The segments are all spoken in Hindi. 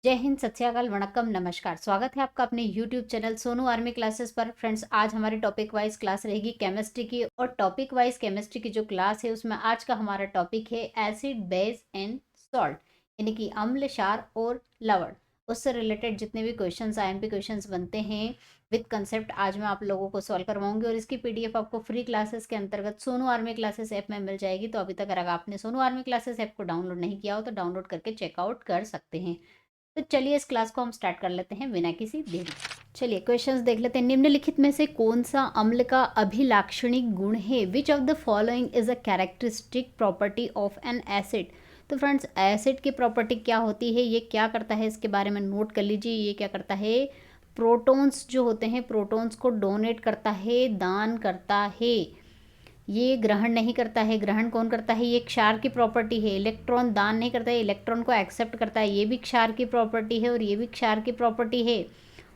जय हिंद, सत श्री अकाल, वणक्कम, नमस्कार। स्वागत है आपका अपने YouTube channel Sonu army classes पर। फ्रेंड्स, आज हमारी टॉपिक वाइज क्लास रहेगी केमिस्ट्री की, और टॉपिक वाइज केमिस्ट्री की जो क्लास है उसमें आज का हमारा टॉपिक है एसिड, बेस एंड सॉल्ट, यानी कि अम्ल, क्षार और लवण। उससे रिलेटेड जितने भी क्वेश्चंस आईएमपी क्वेश्चंस बनते हैं विद कंसेप्ट, आज मैं आप लोगों को सॉल्व करवाऊंगी। और इसकी पीडीएफ आपको फ्री क्लासेस के अंतर्गत सोनू आर्मी क्लासेस ऐप में मिल जाएगी। तो अभी तक अगर आपने सोनू आर्मी क्लासेस ऐप को डाउनलोड नहीं किया हो तो डाउनलोड करके चेकआउट कर सकते हैं। तो चलिए इस क्लास को हम स्टार्ट कर लेते हैं बिना किसी देरी। चलिए क्वेश्चंस देख लेते हैं। निम्नलिखित में से कौन सा अम्ल का अभिलाक्षणिक गुण है? Which of the following is a characteristic property of N acid? तो फ्रेंड्स, एसिड की प्रॉपर्टी क्या होती है, ये क्या करता है, इसके बारे में नोट कर लीजिए। ये क्या करता है, प्रोटॉन्स जो होते हैं प्रोटॉन्स को डोनेट करता है, दान करता है। ये ग्रहण नहीं करता है। ग्रहण कौन करता है? ये क्षार की प्रॉपर्टी है। इलेक्ट्रॉन दान नहीं करता है, इलेक्ट्रॉन को एक्सेप्ट करता है। ये भी क्षार की प्रॉपर्टी है और ये भी क्षार की प्रॉपर्टी है।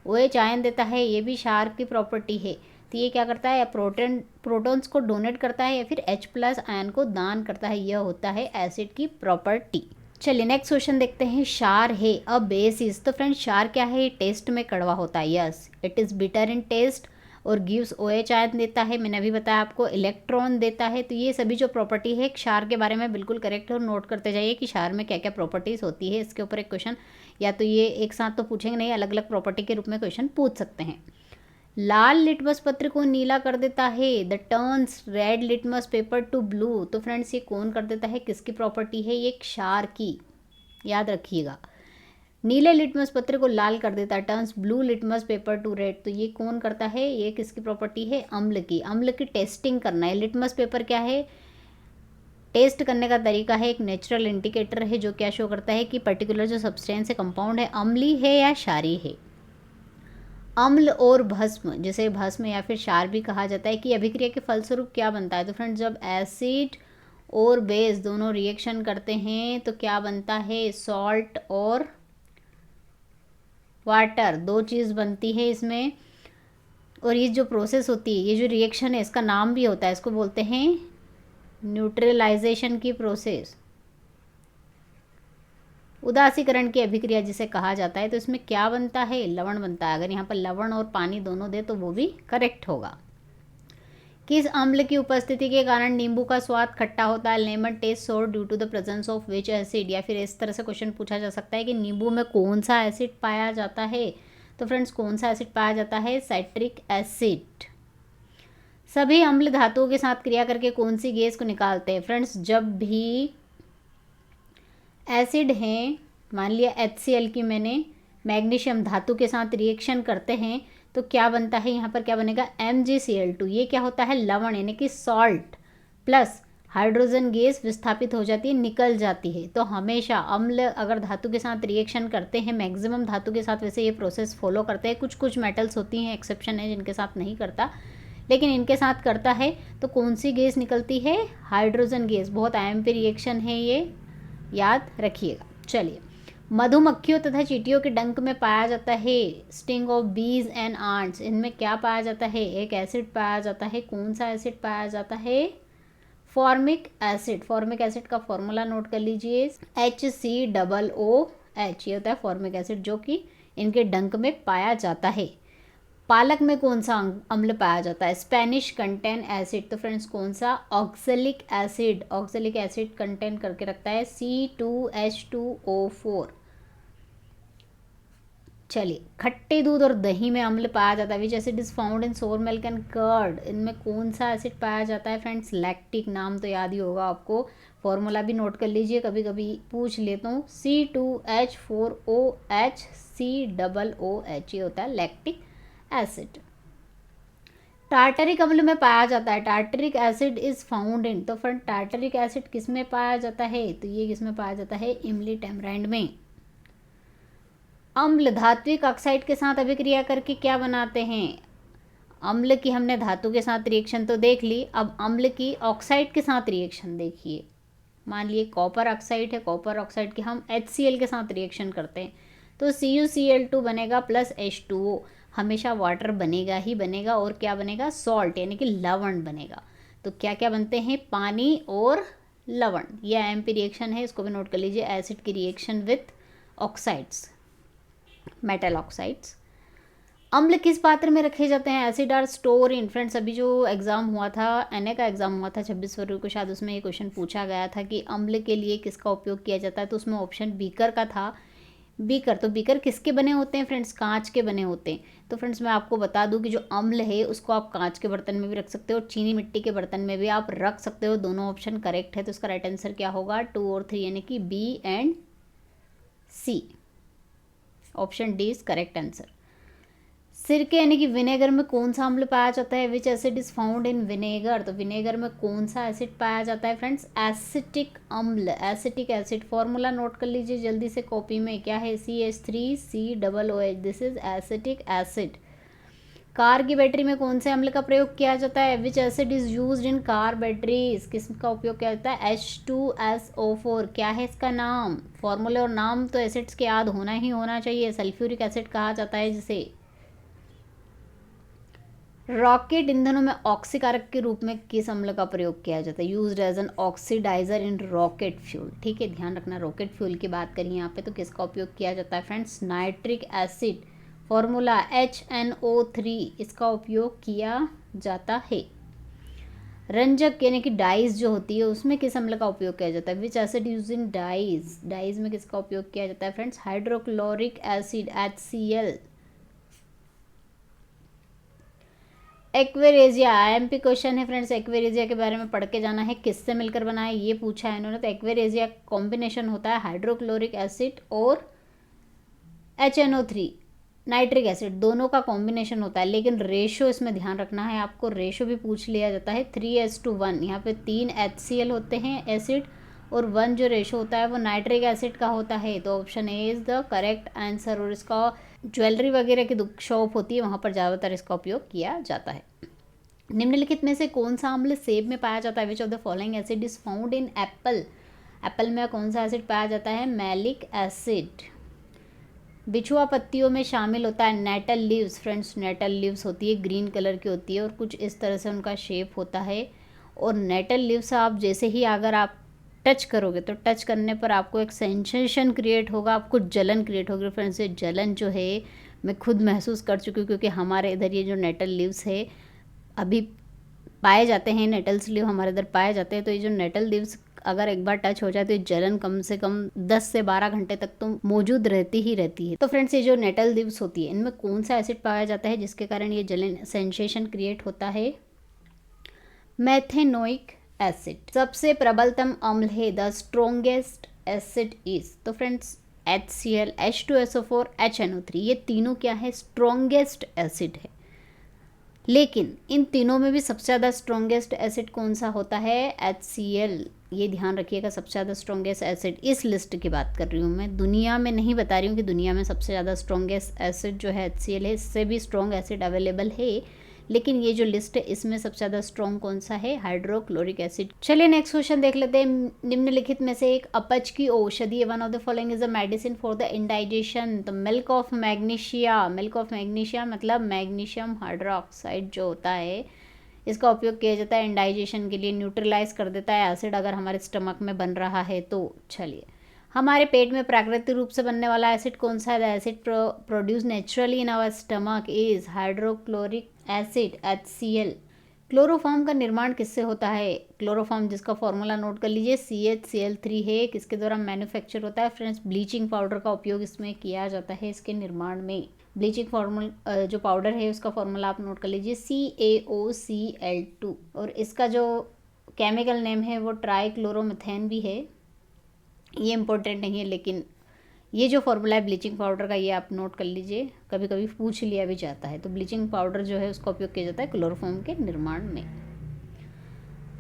OH आयन देता है, ये भी क्षार की प्रॉपर्टी है। तो ये क्या करता है, प्रोटॉन्स को डोनेट करता है या फिर H+ आयन को दान करता है। यह होता है एसिड की प्रॉपर्टी। चलिए नेक्स्ट क्वेश्चन देखते हैं। क्षार है अ बेसिस। तो फ्रेंड्स, क्षार क्या है? टेस्ट में कड़वा होता है। Yes, it is bitter in taste और गिव्स OH आयन देता है। मैंने अभी बताया आपको, इलेक्ट्रॉन देता है। तो ये सभी जो प्रॉपर्टी है क्षार के बारे में बिल्कुल करेक्ट है। और नोट करते जाइए कि क्षार में क्या क्या प्रॉपर्टीज़ होती है। इसके ऊपर एक क्वेश्चन या तो ये एक साथ तो पूछेंगे नहीं, अलग अलग प्रॉपर्टी के रूप में क्वेश्चन पूछ सकते हैं। लाल लिटमस पत्र को नीला कर देता है। The turns red litmus paper two blue. तो फ्रेंड्स, ये कौन कर देता है, किसकी प्रॉपर्टी है? ये क्षार की, याद रखिएगा। नीले लिटमस पत्र को लाल कर देता है, turns blue litmus paper two red. तो ये कौन करता है, ये किसकी प्रॉपर्टी है? अम्ल की। अम्ल की टेस्टिंग करना है। लिटमस पेपर क्या है, टेस्ट करने का तरीका है, एक नेचुरल इंडिकेटर है जो क्या शो करता है कि पर्टिकुलर जो सब्सटेंस है, कंपाउंड है, अम्ली है या क्षारी है। अम्ल और भस्म, जिसे भस्म या फिर क्षार भी कहा जाता है, कि अभिक्रिया के फलस्वरूप क्या बनता है? तो फ्रेंड्स, जब एसिड और बेस दोनों रिएक्शन करते हैं तो क्या बनता है? सॉल्ट और वाटर, दो चीज़ बनती है इसमें। और ये जो प्रोसेस होती है, ये जो रिएक्शन है, इसका नाम भी होता है, इसको बोलते हैं न्यूट्रलाइजेशन की प्रोसेस, उदासीकरण की अभिक्रिया जिसे कहा जाता है। तो इसमें क्या बनता है? लवण बनता है। अगर यहाँ पर लवण और पानी दोनों दे तो वो भी करेक्ट होगा। किस अम्ल की उपस्थिति के कारण नींबू का स्वाद खट्टा होता है? Lemon taste sour due to the presence of which acid? या फिर इस तरह से क्वेश्चन पूछा जा सकता है कि नींबू में कौन सा एसिड पाया जाता है? तो फ्रेंड्स, कौन सा एसिड पाया जाता है? Citric acid. सभी अम्ल धातुओं के साथ क्रिया करके कौन सी गैस को निकालते हैं? फ्रेंड्स, जब भी एसिड हैं, मान लिया HCl की मैंने मैग्नीशियम धातु के साथ रिएक्शन करते हैं तो क्या बनता है? यहाँ पर क्या बनेगा? MgCl2। ये क्या होता है? लवण, यानी कि सॉल्ट प्लस हाइड्रोजन गैस विस्थापित हो जाती है, निकल जाती है। तो हमेशा अम्ल अगर धातु के साथ रिएक्शन करते हैं, मैक्सिमम धातु के साथ वैसे ये प्रोसेस फॉलो करते हैं। कुछ कुछ मेटल्स होती हैं, एक्सेप्शन है, जिनके साथ नहीं करता, लेकिन इनके साथ करता है। तो कौन सी गैस निकलती है? Hydrogen gas. बहुत आईएमपी रिएक्शन है ये, याद रखिएगा। चलिए, मधुमक्खियों तथा चींटियों के डंक में पाया जाता है स्टिंग ऑफ बीज एंड आंट्स। इनमें क्या पाया जाता है? एक एसिड पाया जाता है। कौन सा एसिड पाया जाता है? Formic acid. फॉर्मिक एसिड का फॉर्मूला नोट कर लीजिए, HCOOH। ये होता है फॉर्मिक एसिड, जो कि इनके डंक में पाया जाता है। पालक में कौन सा अम्ल पाया जाता है? Spanish contain acid. तो फ्रेंड्स, कौन सा? Oxalic acid. Oxalic acid contain करके रखता है C2H2O4। चलिए, खट्टे दूध और दही में अम्ल पाया जाता है। Which acid is found in सोर मिल्क एंड कर्ड? इनमें कौन सा एसिड पाया जाता है? Friends, lactic. नाम तो याद ही होगा आपको, फॉर्मूला भी नोट कर लीजिए, कभी कभी पूछ लेता हूँ। C2H4OH COOH, ये होता है लैक्टिक एसिड। टार्टरिक अम्ल में पाया जाता है। Tartaric acid is found in, तो फ्रेंड टार्टरिक एसिड किस में पाया जाता है? तो ये किस में पाया जाता है? इमली टैमराइंड में। अम्ल धात्विक ऑक्साइड के साथ अभिक्रिया करके क्या बनाते हैं? अम्ल की हमने धातु के साथ रिएक्शन तो देख ली, अब अम्ल की ऑक्साइड के साथ रिएक्शन देखिए। मान लिए कॉपर ऑक्साइड है, कॉपर ऑक्साइड के हम HCl के साथ रिएक्शन करते हैं तो CuCl2 बनेगा प्लस H2O। हमेशा वाटर बनेगा ही बनेगा, और क्या बनेगा? सॉल्ट, यानी कि लवण बनेगा। तो क्या क्या बनते हैं? पानी और लवण। यह एम्पी रिएक्शन है, इसको भी नोट कर लीजिए, एसिड की reaction with oxides. Metal oxides. अम्ल किस पात्र में रखे जाते हैं? Acid are store in. Friends अभी जो एग्जाम हुआ था, एनए का एग्जाम हुआ था 26 फरवरी को, शायद उसमें ये क्वेश्चन पूछा गया था कि अम्ल के लिए किसका उपयोग किया जाता है, तो उसमें ऑप्शन बीकर का था। बीकर, तो बीकर किसके बने होते हैं फ्रेंड्स? कांच के बने होते हैं। तो फ्रेंड्स मैं आपको बता दूं कि जो अम्ल है उसको आप कांच के बर्तन में भी रख सकते हो और चीनी मिट्टी के बर्तन में भी आप रख सकते हो। दोनों ऑप्शन करेक्ट है। तो इसका राइट आंसर क्या होगा? 2 और 3 यानी कि B and C. Option D is correct answer. सिरके यानी कि विनेगर में कौन सा अम्ल पाया जाता है? Which acid is found in vinegar. तो विनेगर में कौन सा एसिड पाया जाता है फ्रेंड्स? एसिटिक अम्ल, एसिटिक एसिड। फॉर्मूला नोट कर लीजिए जल्दी से कॉपी में। क्या है? CH3COOH, this is acetic acid. Car की बैटरी में कौन से अम्ल का प्रयोग किया जाता है? Which acid is used in car batteries. किसका उपयोग किया जाता है? H2SO4। क्या है इसका नाम? फॉर्मूले और नाम तो एसिड्स के याद होना ही होना चाहिए। सल्फ्यूरिक एसिड कहा जाता है जिसे। रॉकेट ईंधनों में ऑक्सीकारक के रूप में किस अम्ल का प्रयोग किया जाता है? Used as an oxidiser in rocket fuel. ठीक है, ध्यान रखना, रॉकेट फ्यूल की बात करिए यहाँ पे, तो किसका उपयोग किया जाता है friends? Nitric acid. Formula HNO3, इसका उपयोग किया जाता है। रंजक यानी कि डाइज जो होती है उसमें किस अम्ल का उपयोग किया जाता है? Which acid use in dyes. Dyes में किसका उपयोग किया जाता है friends? Hydrochloric acid, HCl। Aqua regia, IMP question है फ्रेंड्स। एक्वेरेजिया के बारे में पढ़ के जाना है, किससे मिलकर बना है ये पूछा है इन्होंने। तो एक्वेरेजिया कॉम्बिनेशन होता है हाइड्रोक्लोरिक एसिड और HNO3 नाइट्रिक एसिड, दोनों का कॉम्बिनेशन होता है। लेकिन रेशो इसमें ध्यान रखना है आपको, रेशो भी पूछ लिया जाता है 3:1। यहाँ पे 3 HCl होते हैं एसिड और 1 जो रेशो होता है वो नाइट्रिक एसिड का होता है। तो option A is the correct answer. और इसका ज्वेलरी वगैरह की शॉप होती है वहाँ पर ज़्यादातर इसका उपयोग किया जाता है। निम्नलिखित में से कौन सा अम्ल सेब में पाया जाता है? Which of the following acid is found in Apple. Apple में कौन सा एसिड पाया जाता है? Malic acid. बिछुआ पत्तियों में शामिल होता है nettle leaves. Friends nettle leaves होती है, ग्रीन कलर की होती है और कुछ इस तरह से उनका शेप होता है। और नेटल लीव्स आप जैसे ही अगर आप टच करोगे तो टच करने पर आपको एक सेंसेशन क्रिएट होगा, आपको जलन क्रिएट होगी। फ्रेंड्स ये जलन जो है मैं खुद महसूस कर चुकी हूँ, क्योंकि हमारे इधर ये जो नेटल लीव्स है अभी पाए जाते हैं, नेटल्स लीव हमारे इधर पाए जाते हैं। तो ये जो नेटल लीव्स अगर एक बार टच हो जाए तो ये जलन कम से कम 10 से 12 घंटे तक तो मौजूद रहती ही रहती है। तो फ्रेंड्स ये जो नेटल लीव्स होती है इनमें कौन सा एसिड पाया जाता है जिसके कारण ये जलन सेंसेशन क्रिएट होता है? Methanoic acid. सबसे प्रबलतम अम्ल है, द स्ट्रोंगेस्ट एसिड इज। तो फ्रेंड्स HCl, H2SO4, HNO3, ये तीनों क्या है? स्ट्रोंगेस्ट एसिड है। लेकिन इन तीनों में भी सबसे ज़्यादा स्ट्रोंगेस्ट एसिड कौन सा होता है? HCl। ये ध्यान रखिएगा, सबसे ज़्यादा स्ट्रोंगेस्ट एसिड, इस लिस्ट की बात कर रही हूँ मैं, दुनिया में नहीं बता रही हूँ कि दुनिया में सबसे ज़्यादा स्ट्रोंगेस्ट एसिड जो है HCl है। इससे भी स्ट्रॉन्ग एसिड अवेलेबल है, लेकिन ये जो लिस्ट है इसमें सबसे ज़्यादा स्ट्रॉन्ग कौन सा है? Hydrochloric acid. चलिए नेक्स्ट क्वेश्चन देख लेते हैं। निम्नलिखित में से एक अपच की औषधि, one of the following is a medicine for the indigestion. तो milk of magnesia, milk of magnesia मतलब मैग्नीशियम हाइड्रोक्साइड जो होता है इसका उपयोग किया जाता है इंडाइजेशन के लिए, न्यूट्रलाइज कर देता है एसिड अगर हमारे स्टमक में बन रहा है तो। चलिए, हमारे पेट में प्राकृतिक रूप से बनने वाला एसिड कौन सा है? Acid produce naturally in our stomach is hydrochloric acid, HCl। Chloroform का निर्माण किससे होता है? क्लोरोफॉर्म जिसका फॉर्मूला नोट कर लीजिए CHCl3 है। किसके द्वारा मैन्युफैक्चर होता है? फ्रेंड्स ब्लीचिंग पाउडर का उपयोग इसमें किया जाता है इसके निर्माण में। ब्लीचिंग फार्मूला जो पाउडर है उसका फॉर्मूला आप नोट कर लीजिए CaOCl2। और इसका जो केमिकल नेम है वो ट्राईक्लोरोमीथेन भी है। ये इम्पोर्टेंट नहीं है, लेकिन ये जो फॉर्मूला है ब्लीचिंग पाउडर का ये आप नोट कर लीजिए, कभी कभी पूछ लिया भी जाता है। तो ब्लीचिंग पाउडर जो है उसका उपयोग किया जाता है क्लोरोफॉर्म के निर्माण में।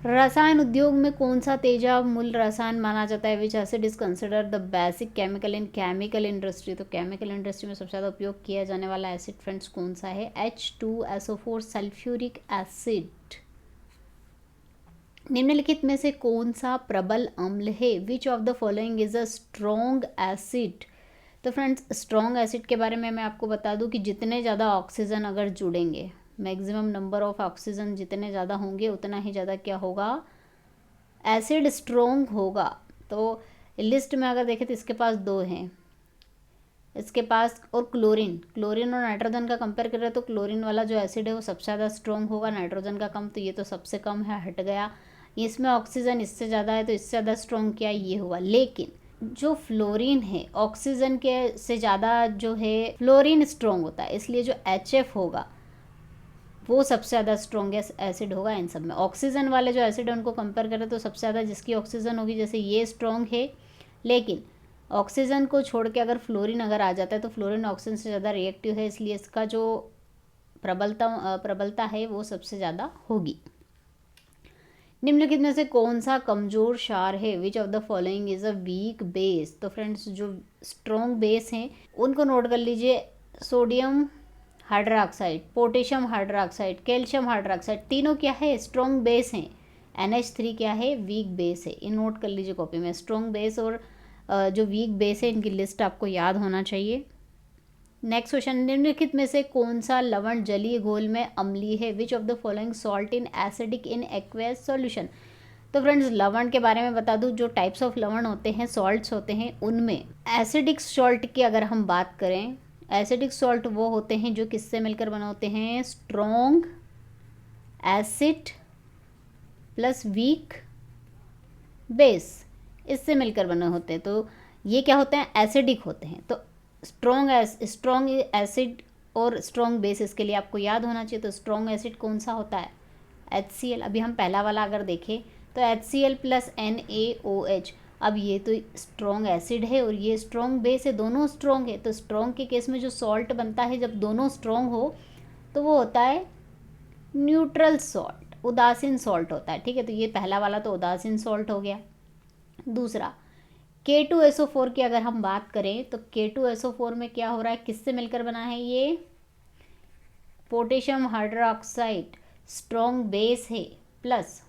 रसायन उद्योग में कौन सा तेजाब मूल रसायन माना जाता है? Which acid is consider the basic chemical in chemical industry. तो केमिकल इंडस्ट्री में सबसे ज़्यादा उपयोग किया जाने वाला एसिड फ्रेंड्स कौन सा है? H2SO4 sulphuric acid. निम्नलिखित में से कौन सा प्रबल अम्ल है? Which of the following is a strong acid. तो फ्रेंड्स स्ट्रॉन्ग एसिड के बारे में मैं आपको बता दूं कि जितने ज़्यादा ऑक्सीजन अगर जुड़ेंगे, मैक्सिमम नंबर ऑफ ऑक्सीजन जितने ज़्यादा होंगे उतना ही ज़्यादा क्या होगा? एसिड स्ट्रॉन्ग होगा। तो लिस्ट में अगर देखें तो इसके पास 2 हैं, इसके पास, और क्लोरीन, क्लोरीन और नाइट्रोजन का कंपेयर कर रहे हैं तो क्लोरीन वाला जो एसिड है वो सबसे ज़्यादा स्ट्रॉन्ग होगा, नाइट्रोजन का कम, तो ये तो सबसे कम है, हट गया। इसमें ऑक्सीजन इससे ज़्यादा है तो इससे ज़्यादा स्ट्रॉन्ग क्या ये होगा। लेकिन जो फ्लोरीन है ऑक्सीजन के से ज़्यादा जो है फ्लोरीन स्ट्रॉन्ग होता है, इसलिए जो HF होगा वो सबसे ज़्यादा स्ट्रॉन्गेस्ट एसिड होगा इन सब में। ऑक्सीजन वाले जो एसिड है उनको कंपेयर करें तो सबसे ज़्यादा जिसकी ऑक्सीजन होगी, जैसे ये स्ट्रॉन्ग है, लेकिन ऑक्सीजन को छोड़ के अगर फ्लोरीन अगर आ जाता है तो फ्लोरीन ऑक्सीजन से ज़्यादा रिएक्टिव है, इसलिए इसका जो प्रबलता है वो सबसे ज़्यादा होगी। निम्नलिखित में से कौन सा कमज़ोर क्षार है, which of the following is a weak base. तो फ्रेंड्स जो स्ट्रॉन्ग बेस हैं उनको नोट कर लीजिए, sodium hydroxide, potassium hydroxide, calcium hydroxide, तीनों क्या है स्ट्रॉन्ग बेस हैं। NH3 क्या है वीक बेस है। इन नोट कर लीजिए कॉपी में, स्ट्रॉन्ग बेस और जो वीक बेस है इनकी लिस्ट आपको याद होना चाहिए। नेक्स्ट क्वेश्चन, निम्नलिखित में से कौन सा लवण जलीय घोल में अम्लीय है, which of the following salt in acidic in aqueous solution. तो फ्रेंड्स लवण के बारे में बता दूं, जो टाइप्स ऑफ लवण होते हैं, सॉल्ट्स होते हैं, उनमें एसिडिक सॉल्ट की अगर हम बात करें, एसिडिक सॉल्ट वो होते हैं जो किससे मिलकर बने होते हैं, strong acid plus weak base, इससे मिलकर बने होते हैं। तो ये क्या होते हैं, एसिडिक होते हैं। तो स्ट्रॉन्ग एसिड और स्ट्रॉन्ग बेस इसके लिए आपको याद होना चाहिए। तो स्ट्रॉन्ग एसिड कौन सा होता है, HCl। अभी हम पहला वाला अगर देखें तो HCl प्लस NaOH। अब ये तो स्ट्रॉन्ग एसिड है और ये स्ट्रॉन्ग बेस है, दोनों स्ट्रॉन्ग है। तो स्ट्रॉन्ग के केस में जो सॉल्ट बनता है जब दोनों स्ट्रॉन्ग हो तो वो होता है न्यूट्रल सॉल्ट, उदासीन सॉल्ट होता है। ठीक है, तो ये पहला वाला तो उदासीन सॉल्ट हो गया। दूसरा K2SO4 की अगर हम बात करें तो K2SO4 में क्या हो रहा है, किससे मिलकर बना है, ये पोटेशियम हाइड्रोक्साइड स्ट्रॉन्ग बेस है, प्लस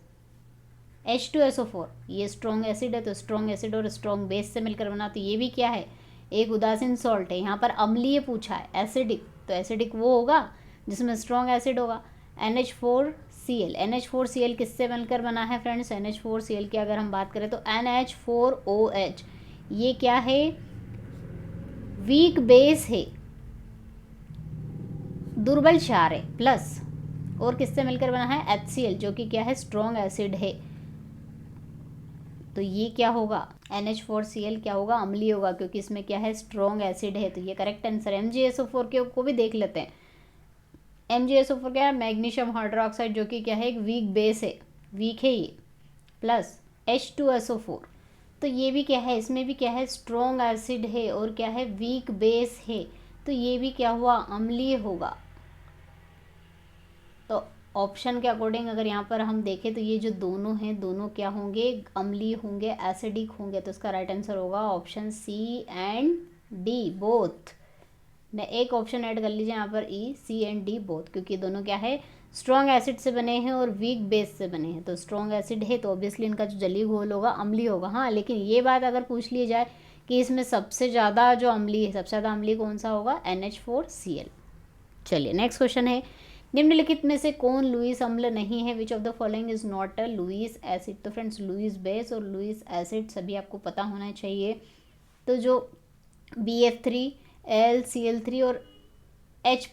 H2SO4 ये स्ट्रॉन्ग एसिड है। तो स्ट्रॉन्ग एसिड और स्ट्रॉन्ग बेस से मिलकर बना, तो ये भी क्या है, एक उदासीन सॉल्ट है। यहाँ पर अम्लीय पूछा है, एसिडिक, तो एसिडिक वो होगा जिसमें स्ट्रॉन्ग एसिड होगा। NH4Cl, NH4Cl किससे बनकर बना है फ्रेंड्स, NH4Cl की अगर हम बात करें तो NH4OH, ये क्या है, वीक बेस है, दुर्बल क्षार है, प्लस और किससे मिलकर बना है, HCl, जो कि क्या है, स्ट्रॉन्ग एसिड है। तो ये क्या होगा, NH4Cl क्या होगा, अम्लीय होगा, क्योंकि इसमें क्या है, स्ट्रॉन्ग एसिड है। तो ये करेक्ट आंसर है। MgSO4 के को भी देख लेते हैं। MgSO4 क्या है, मैग्नीशियम हाइड्रोक्साइड, जो कि क्या है, एक वीक बेस है, वीक है ये, प्लस H2SO4। तो ये भी क्या है, इसमें भी क्या है, स्ट्रॉन्ग एसिड है और क्या है, वीक बेस है। तो ये भी क्या हुआ, अम्लीय होगा। तो ऑप्शन के अकॉर्डिंग अगर यहाँ पर हम देखें तो ये जो दोनों हैं, दोनों क्या होंगे, अम्लीय होंगे, एसिडिक होंगे। तो इसका राइट आंसर होगा option C and D both. ने एक ऑप्शन ऐड कर लीजिए यहाँ पर C एंड D बोथ, क्योंकि दोनों क्या है, स्ट्रॉन्ग एसिड से बने हैं और वीक बेस से बने हैं। तो स्ट्रॉन्ग एसिड है तो ऑब्वियसली इनका जो जलीय घोल होगा अम्लीय होगा। हाँ, लेकिन ये बात अगर पूछ ली जाए कि इसमें सबसे ज़्यादा जो अम्लीय है, सबसे ज़्यादा अम्लीय कौन सा होगा, NH4Cl। चलिए नेक्स्ट क्वेश्चन है, निम्नलिखित में से कौन लुईस अम्ल नहीं है, which of the following is not a Lewis acid. तो फ्रेंड्स लुईस बेस और लुईस एसिड सभी आपको पता होना चाहिए। तो जो BF3 LCl3 और H+,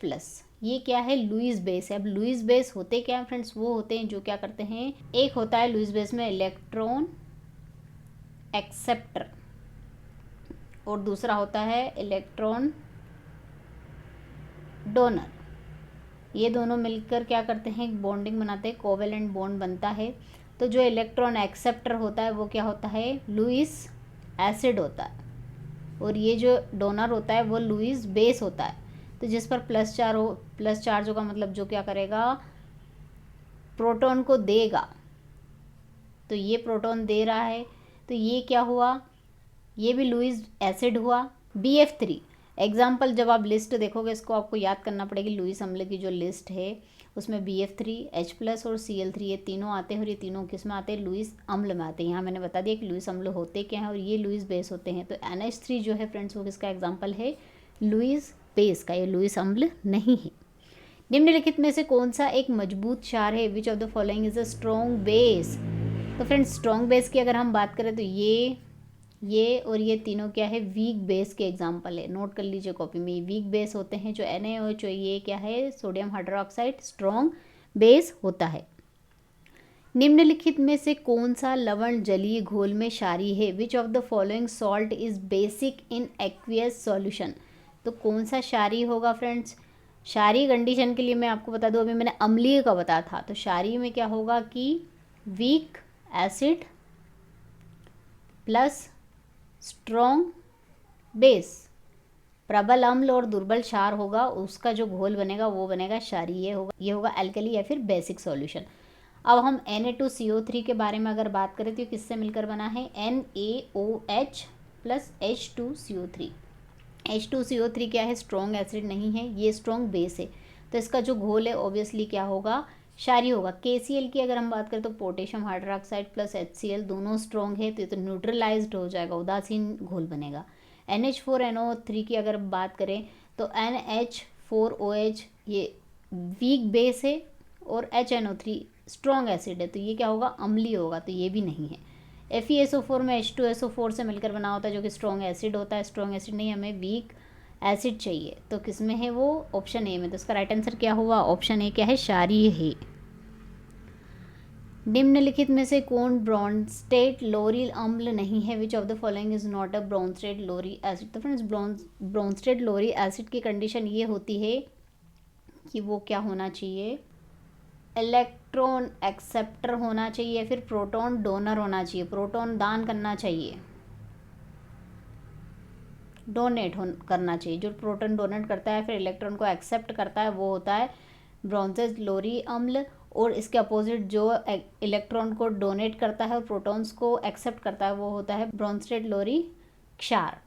ये क्या है, लुईस बेस है। अब लुईस बेस होते क्या हैं फ्रेंड्स, वो होते हैं जो क्या करते हैं, एक होता है लुईस बेस में इलेक्ट्रॉन एक्सेप्टर और दूसरा होता है इलेक्ट्रॉन डोनर। ये दोनों मिलकर क्या करते हैं, एक बॉन्डिंग बनाते हैं, कोवेलेंट बॉन्ड बनता है। तो जो इलेक्ट्रॉन एक्सेप्टर होता है वो क्या होता है, लुईस एसिड होता है, और ये जो डोनर होता है वो लुईस बेस होता है। तो जिस पर प्लस चार्ज होगा, मतलब जो क्या करेगा, प्रोटॉन को देगा। तो ये प्रोटॉन दे रहा है, तो ये क्या हुआ, ये भी लुईस एसिड हुआ। BF3 एग्जाम्पल, जब आप लिस्ट देखोगे इसको आपको याद करना पड़ेगी। लुईस अम्ल की जो लिस्ट है उसमें BF3 H+ और Cl3 ये तीनों आते हैं, और ये तीनों किस में आते हैं, लुईस अम्ल में आते हैं। यहाँ मैंने बता दिया कि लुईस अम्ल होते क्या हैं और ये लुईस बेस होते हैं। तो NH3 जो है फ्रेंड्स वो किसका एग्जाम्पल है, लुईस बेस का, ये लुईस अम्ल नहीं है। निम्नलिखित में से कौन सा एक मजबूत क्षार है, which of the following is a strong base. तो फ्रेंड्स स्ट्रॉन्ग बेस की अगर हम बात करें तो ये ये और ये तीनों क्या है, वीक बेस के एग्जाम्पल है, नोट कर लीजिए कॉपी में। वीक बेस होते हैं जो NaOH, ये क्या है, सोडियम हाइड्रोक्साइड स्ट्रॉन्ग बेस होता है। निम्नलिखित में से कौन सा लवण जलीय घोल में क्षारीय है? Which of the following salt is basic in aqueous solution? तो कौन सा क्षारीय होगा फ्रेंड्स? क्षारीय कंडीशन के लिए मैं आपको बता दूं, अभी मैंने अम्लीय का बताया था, तो क्षारीय में क्या होगा कि weak acid plus strong base. प्रबल अम्ल और दुर्बल क्षार होगा, उसका जो घोल बनेगा वो बनेगा क्षारीय होगा, ये होगा एल्कली या फिर बेसिक सॉल्यूशन। अब हम Na2CO3 के बारे में अगर बात करें तो ये किससे मिलकर बना है? NaOH plus H2CO3। H2CO3 क्या है? स्ट्रॉन्ग एसिड नहीं है, ये स्ट्रॉन्ग बेस है, तो इसका जो घोल है ऑब्वियसली क्या होगा? क्षारीय होगा। KCl की अगर हम बात करें तो पोटेशियम हाइड्रोक्साइड प्लस HCl दोनों स्ट्रॉन्ग है, तो ये तो न्यूट्रलाइज्ड हो जाएगा, उदासीन घोल बनेगा। NH4NO3 की अगर बात करें तो NH4OH ये वीक बेस है और HNO3 स्ट्रॉन्ग एसिड है, तो ये क्या होगा? अम्लीय होगा, तो ये भी नहीं है। FeSO4 में H2SO4 से मिलकर बना होता है जो कि स्ट्रॉन्ग एसिड होता है, स्ट्रॉन्ग एसिड नहीं, हमें वीक एसिड चाहिए, तो किस में है वो? ऑप्शन ए में। तो इसका राइट आंसर क्या हुआ? ऑप्शन ए क्या है? क्षारीय है। निम्नलिखित में से कौन ब्रोंस्टेट लोरिल अम्ल नहीं है? Which of the following is not a Bronsted Lowry acid? तो फ्रेंड्स ब्रोंस्टेट लोरी एसिड की कंडीशन ये होती है कि वो क्या होना चाहिए? इलेक्ट्रॉन एक्सेप्टर होना चाहिए, फिर प्रोटॉन डोनर होना चाहिए, प्रोटॉन दान करना चाहिए, डोनेट करना चाहिए। जो प्रोटॉन डोनेट करता है फिर इलेक्ट्रॉन को एक्सेप्ट करता है वो होता है ब्रोंजेज लोरी अम्ल, और इसके अपोजिट जो इलेक्ट्रॉन को डोनेट करता है और प्रोटॉन्स को एक्सेप्ट करता है वो होता है ब्रोंस्टेट लोरी क्षार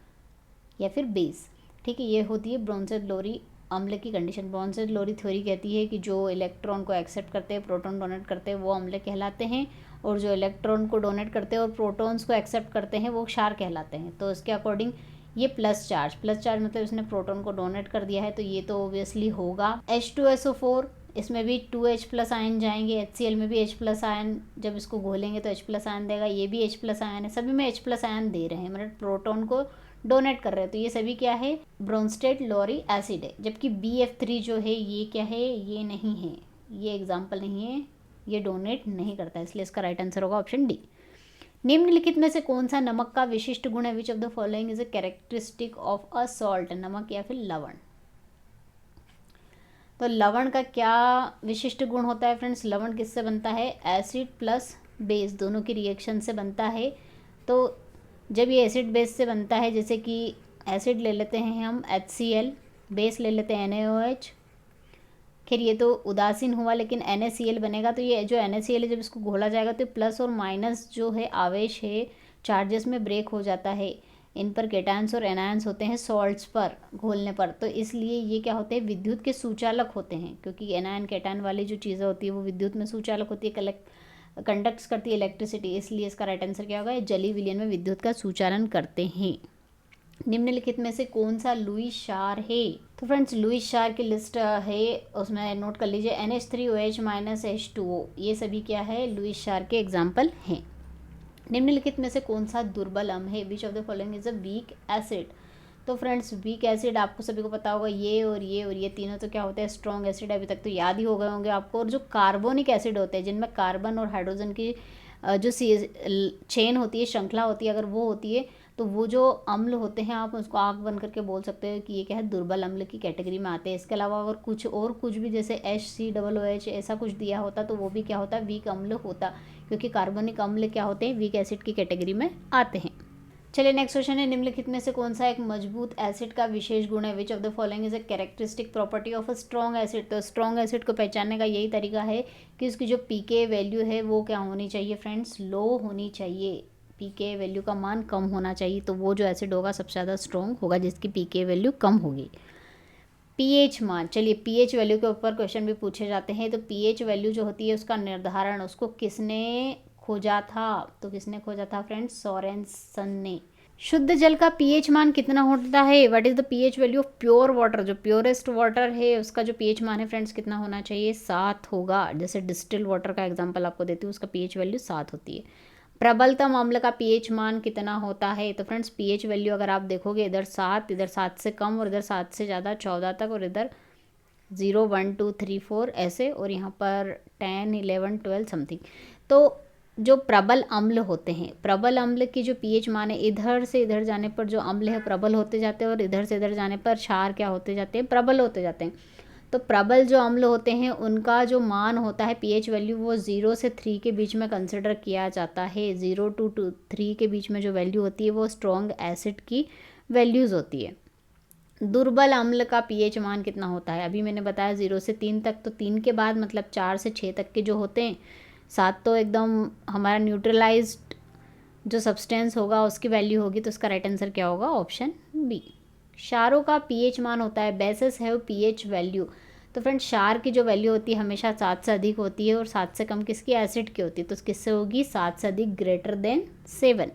या फिर बेस। ठीक है, ये होती है ब्रोंजेज लोरी अम्ल की कंडीशन। ब्रोंजेज लोरी थ्योरी कहती है कि जो इलेक्ट्रॉन को एक्सेप्ट करते हैं, प्रोटॉन डोनेट करते हैं, वो अम्ल कहलाते हैं, और जो इलेक्ट्रॉन को डोनेट करते हैं और प्रोटॉन्स को एक्सेप्ट करते हैं वो क्षार कहलाते हैं। तो इसके अकॉर्डिंग ये प्लस चार्ज मतलब इसने प्रोटॉन को डोनेट कर दिया है, तो ये तो ऑब्वियसली होगा H2SO4। इसमें भी 2H प्लस आयन जाएंगे, HCl में भी H प्लस आयन, जब इसको घोलेंगे तो H प्लस आयन देगा, ये भी H प्लस आयन है, सभी में H प्लस आयन दे रहे हैं, मतलब प्रोटॉन को डोनेट कर रहे हैं, तो ये सभी क्या है? ब्रोंस्टेट लोरी एसिड है। जबकि BF3 जो है ये क्या है? ये नहीं है, ये एग्जाम्पल नहीं है, ये डोनेट नहीं करता, इसलिए इसका राइट आंसर होगा ऑप्शन डी। निम्नलिखित में से कौन सा नमक का विशिष्ट गुण है? Which of the following is a characteristic of a salt? नमक या फिर लवण? तो लवण का क्या विशिष्ट गुण होता है फ्रेंड्स? लवण किससे बनता है? एसिड प्लस बेस दोनों की रिएक्शन से बनता है। तो जब ये एसिड बेस से बनता है, जैसे कि एसिड ले लेते हैं हम HCl, बेस ले लेते हैं NaOH, खैर ये तो उदासीन हुआ, लेकिन NaCl बनेगा, तो ये जो NaCl है जब इसको घोला जाएगा तो प्लस और माइनस जो है आवेश है चार्जेस में ब्रेक हो जाता है, इन पर केटायंस और एनायंस होते हैं सॉल्ट्स पर घोलने पर, तो इसलिए ये क्या होते हैं? विद्युत के सुचालक होते हैं, क्योंकि एनायन केटायन वाली जो चीज़ें होती है वो विद्युत में सुचालक होती है, कंडक्ट्स करती है इलेक्ट्रिसिटी, इसलिए इसका राइट आंसर क्या होगा? जलीय विलयन में विद्युत का सुचालन करते हैं। निम्नलिखित में से कौन सा लुईस क्षार है? तो फ्रेंड्स लुईस क्षार की लिस्ट है, उसमें नोट कर लीजिए NH3OH माइनस H2O, ये सभी क्या है? लुईस क्षार के एग्जाम्पल हैं। निम्नलिखित में से कौन सा दुर्बल अम्ल है? Which of the following is a weak acid? तो फ्रेंड्स वीक एसिड आपको सभी को पता होगा, ये और ये और ये तीनों तो क्या होते हैं? Strong acid. अभी तक तो याद ही हो गए होंगे आपको। और जो कार्बोनिक एसिड होते हैं जिनमें कार्बन और हाइड्रोजन की जो चेन होती है, श्रृंखला होती है, अगर वो होती है तो वो जो अम्ल होते हैं आप उसको आँख बंद करके बोल सकते हो कि ये क्या है? दुर्बल अम्ल की कैटेगरी में आते हैं। इसके अलावा अगर कुछ भी जैसे HCOOH ऐसा कुछ दिया होता तो वो भी क्या होता? वीक अम्ल होता, क्योंकि कार्बनिक अम्ल क्या होते हैं? वीक एसिड की कैटेगरी में आते हैं। चलिए नेक्स्ट क्वेश्चन है, निम्नलिखित में से कौन सा एक मजबूत एसिड का विशेष गुण है? Which of the following is a characteristic property of a strong acid? तो स्ट्रॉन्ग एसिड को पहचानने का यही तरीका है कि उसकी जो pK वैल्यू है वो क्या होनी चाहिए फ्रेंड्स? लो होनी चाहिए, pK वैल्यू का मान कम होना चाहिए, तो वो जो एसिड होगा सबसे ज़्यादा स्ट्रॉन्ग होगा जिसकी pK वैल्यू कम होगी। pH मान, चलिए pH वैल्यू के ऊपर क्वेश्चन भी पूछे जाते हैं, तो pH वैल्यू जो होती है उसका निर्धारण उसको किसने खोजा था? तो किसने खोजा था फ्रेंड्स? सोरेनसन ने। शुद्ध जल का pH मान कितना होता है? What is the pH value of pure water? जो प्योरेस्ट वाटर है उसका जो pH मान है फ्रेंड्स कितना होना चाहिए? 7 होगा। जैसे डिस्टिल वाटर का एग्जांपल आपको देती हूँ, उसका pH वैल्यू 7 होती है। प्रबलतम अम्ल का पीएच मान कितना होता है? तो फ्रेंड्स पीएच वैल्यू अगर आप देखोगे, इधर 7, इधर 7 से कम और इधर 7 से ज़्यादा 14 तक, और इधर 0 1 2 3 4 ऐसे, और यहाँ पर 10 11 12 समथिंग। तो जो प्रबल अम्ल होते हैं, प्रबल अम्ल की जो पीएच मान है, इधर से इधर जाने पर जो अम्ल है प्रबल होते जाते हैं, और इधर से इधर जाने पर क्षार क्या होते जाते हैं? प्रबल होते जाते हैं। तो प्रबल जो अम्ल होते हैं उनका जो मान होता है पीएच वैल्यू, वो 0 से 3 के बीच में कंसिडर किया जाता है। 0 to 3 के बीच में जो वैल्यू होती है वो स्ट्रॉन्ग एसिड की वैल्यूज़ होती है। दुर्बल अम्ल का पीएच मान कितना होता है? अभी मैंने बताया 0 से 3 तक, तो 3 के बाद मतलब 4 से 6 तक के जो होते हैं, 7 तो एकदम हमारा न्यूट्रलाइज्ड जो सब्सटेंस होगा उसकी वैल्यू होगी, तो उसका राइट आंसर क्या होगा? Option B. क्षारों का पीएच मान होता है, बेसिस हैव पीएच वैल्यू। तो फ्रेंड्स क्षार की जो वैल्यू होती है हमेशा 7 से अधिक होती है, और 7 से कम किसकी? एसिड की होती है। तो किससे होगी? 7 से अधिक, ग्रेटर देन 7।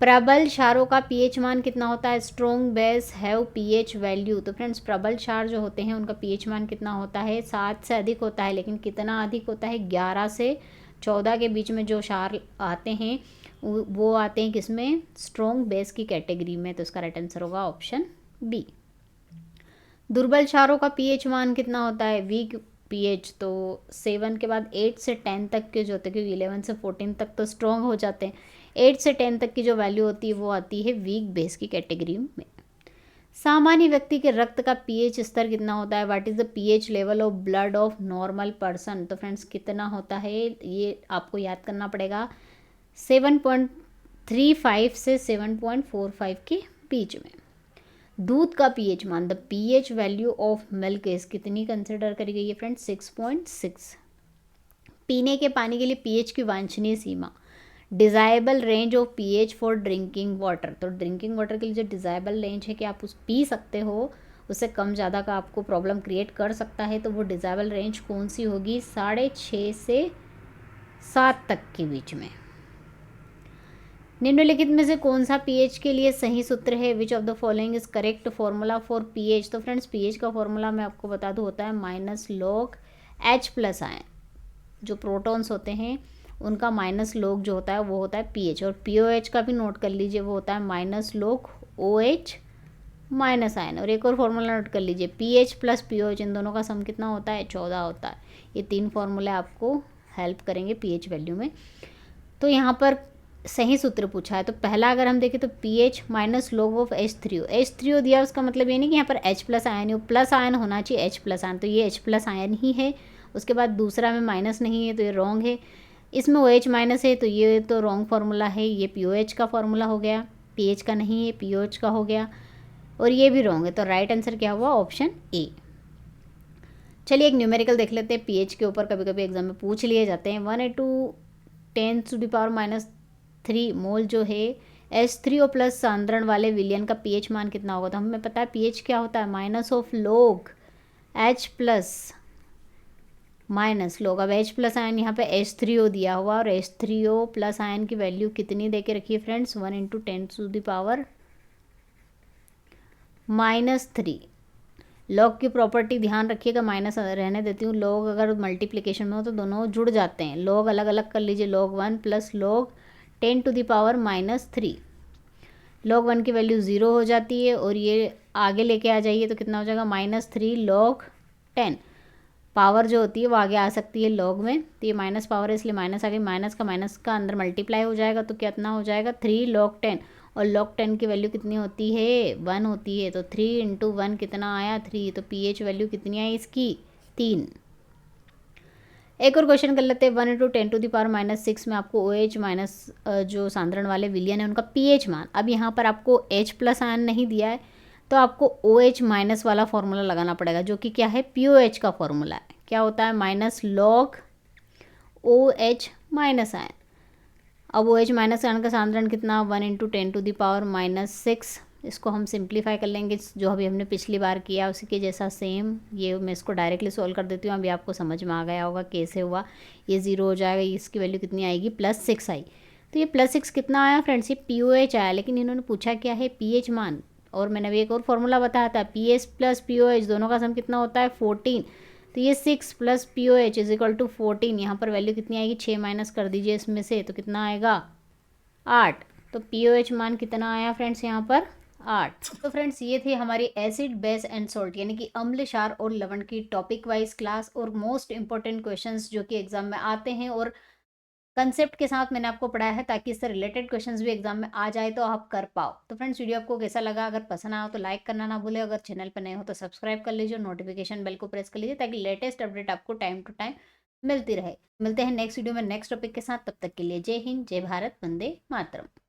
प्रबल क्षारों का पीएच मान कितना होता है? Strong base have pH value. तो फ्रेंड्स प्रबल क्षार जो होते हैं उनका पीएच मान कितना होता है? 7 से अधिक होता है, लेकिन कितना अधिक होता है? 11 से 14 के बीच में जो क्षार आते हैं वो आते हैं किसमें? स्ट्रॉन्ग बेस की कैटेगरी में। तो इसका राइट आंसर होगा ऑप्शन बी। दुर्बल क्षारों का पीएच मान कितना होता है? Weak pH. तो 7 के बाद 8 से 10 तक के जो होते हैं, क्योंकि 11 से 14 तक तो स्ट्रॉन्ग हो जाते हैं, 8 से 10 तक की जो वैल्यू होती है वो आती है वीक बेस की कैटेगरी में। सामान्य व्यक्ति के रक्त का पीएच स्तर कितना होता है? What is the pH level of blood of normal person? तो फ्रेंड्स कितना होता है ये आपको याद करना पड़ेगा, 7.35 से 7.45 के बीच में। दूध का पीएच मान, the pH value of milk is कितनी कंसिडर करी गई है फ्रेंड्स? 6.6। पीने के पानी के लिए पीएच की वांछनीय सीमा, desirable range of pH for drinking water. तो ड्रिंकिंग वाटर के लिए जो डिजायबल रेंज है कि आप उस पी सकते हो, उससे कम ज़्यादा का आपको प्रॉब्लम क्रिएट कर सकता है, तो वो डिजायबल रेंज कौन सी होगी? 6.5 से 7 तक के बीच में। निम्नलिखित में से कौन सा पीएच के लिए सही सूत्र है? Which of the following is correct formula for pH? तो फ्रेंड्स पीएच का फॉर्मूला मैं आपको बता दूं, होता है minus log H plus ion. जो प्रोटॉन्स होते हैं उनका माइनस लॉग जो होता है वो होता है पीएच, और पीओएच का भी नोट कर लीजिए, वो होता है minus log OH minus ion. और एक और फॉर्मूला नोट कर लीजिए, पीएच प्लस पीओएच, इन दोनों का सम कितना होता है? 14 होता है। ये 3 फॉर्मूले आपको हेल्प करेंगे पीएच वैल्यू में। तो यहाँ पर सही सूत्र पूछा है, तो पहला अगर हम देखें तो pH minus log of H3O। H3O दिया, उसका मतलब ये नहीं कि यहाँ पर H प्लस आयन है, प्लस आयन होना चाहिए, H प्लस आयन, तो ये H प्लस आयन ही है। उसके बाद दूसरा में माइनस नहीं है तो ये रॉन्ग है, इसमें OH माइनस है तो ये तो रॉन्ग फार्मूला है, ये POH का फार्मूला हो गया, पीएच का नहीं है, POH का हो गया, और ये भी रॉन्ग है। तो राइट आंसर क्या हुआ? Option A. चलिए एक न्यूमेरिकल देख लेते हैं पीएच के ऊपर, कभी कभी एग्जाम में पूछ लिए जाते हैं। 1 × 10⁻³ मोल जो है H3O प्लस सांद्रण वाले विलयन का पीएच मान कितना होगा? तो हमें पता है पीएच क्या होता है, minus of log H plus minus log. अब H प्लस आयन यहाँ पे H3O दिया हुआ, और H3O प्लस आयन की वैल्यू कितनी दे के रखी है फ्रेंड्स? 1 × 10⁻³ लॉग की प्रॉपर्टी ध्यान रखिएगा, माइनस रहने देती हूँ। लॉग अगर मल्टीप्लिकेशन में हो तो दोनों जुड़ जाते हैं, लॉग अलग अलग कर लीजिए, log 1 प्लस log 10⁻³ log 1 की वैल्यू 0 हो जाती है, और ये आगे लेके आ जाइए तो कितना हो जाएगा? -3 log 10। पावर जो होती है वो आगे आ सकती है लॉग में, तो ये माइनस पावर है इसलिए माइनस आ गई, माइनस का अंदर मल्टीप्लाई हो जाएगा तो कितना हो जाएगा? 3 log 10, और log 10 की वैल्यू कितनी होती है? 1 होती है, तो 3 × 1 कितना आया? 3। तो पीएच वैल्यू कितनी आई इसकी? 3। एक और क्वेश्चन कर लेते हैं। 1 × 10⁻⁻6 में आपको OH माइनस जो सांद्रण वाले विलयन है उनका पीएच मान। अब यहाँ पर आपको H प्लस आयन नहीं दिया है, तो आपको OH माइनस वाला फॉर्मूला लगाना पड़ेगा, जो कि क्या है? POH का फॉर्मूला है। क्या होता है? Minus log OH minus ion. अब OH माइनस आयन का सांद्रण कितना? 1 × 10⁻⁻6। इसको हम सिंप्लीफाई कर लेंगे, जो अभी हमने पिछली बार किया उसी के जैसा सेम। ये मैं इसको डायरेक्टली सोल्व कर देती हूँ, अभी आपको समझ में आ गया होगा कैसे हुआ। ये 0 हो जाएगा, इसकी वैल्यू कितनी आएगी? +6 आई। तो ये +6 कितना आया फ्रेंड्स? ये POH आया, लेकिन इन्होंने पूछा क्या है? पीएच मान। और मैंने अभी एक और फॉर्मूला बताया था, PS प्लस POH दोनों का सम कितना होता है? 14। तो ये 6 plus P O H is equal to 14, यहाँ पर वैल्यू कितनी आएगी, 6 माइनस कर दीजिए इसमें से, तो कितना आएगा 8। तो पी ओ एच मान कितना आया फ्रेंड्स यहाँ पर 8। तो फ्रेंड्स ये थी हमारी एसिड बेस एंड सॉल्ट यानी कि अम्ल क्षार और लवण की टॉपिक वाइज क्लास और मोस्ट इंपॉर्टेंट क्वेश्चंस जो कि एग्जाम में आते हैं और कंसेप्ट के साथ मैंने आपको पढ़ाया है ताकि इससे रिलेटेड क्वेश्चंस भी एग्जाम में आ जाए तो आप कर पाओ। तो फ्रेंड्स वीडियो आपको कैसा लगा, अगर पसंद आया हो तो लाइक करना ना भूले, अगर चैनल पर नए हो तो सब्सक्राइब कर लीजिए, नोटिफिकेशन बेल को प्रेस कर लीजिए ताकि लेटेस्ट अपडेट आपको टाइम टू टाइम मिलती रहे। मिलते हैं नेक्स्ट वीडियो में नेक्स्ट टॉपिक के साथ, तब तक के लिए जय हिंद, जय भारत, वंदे मातरम।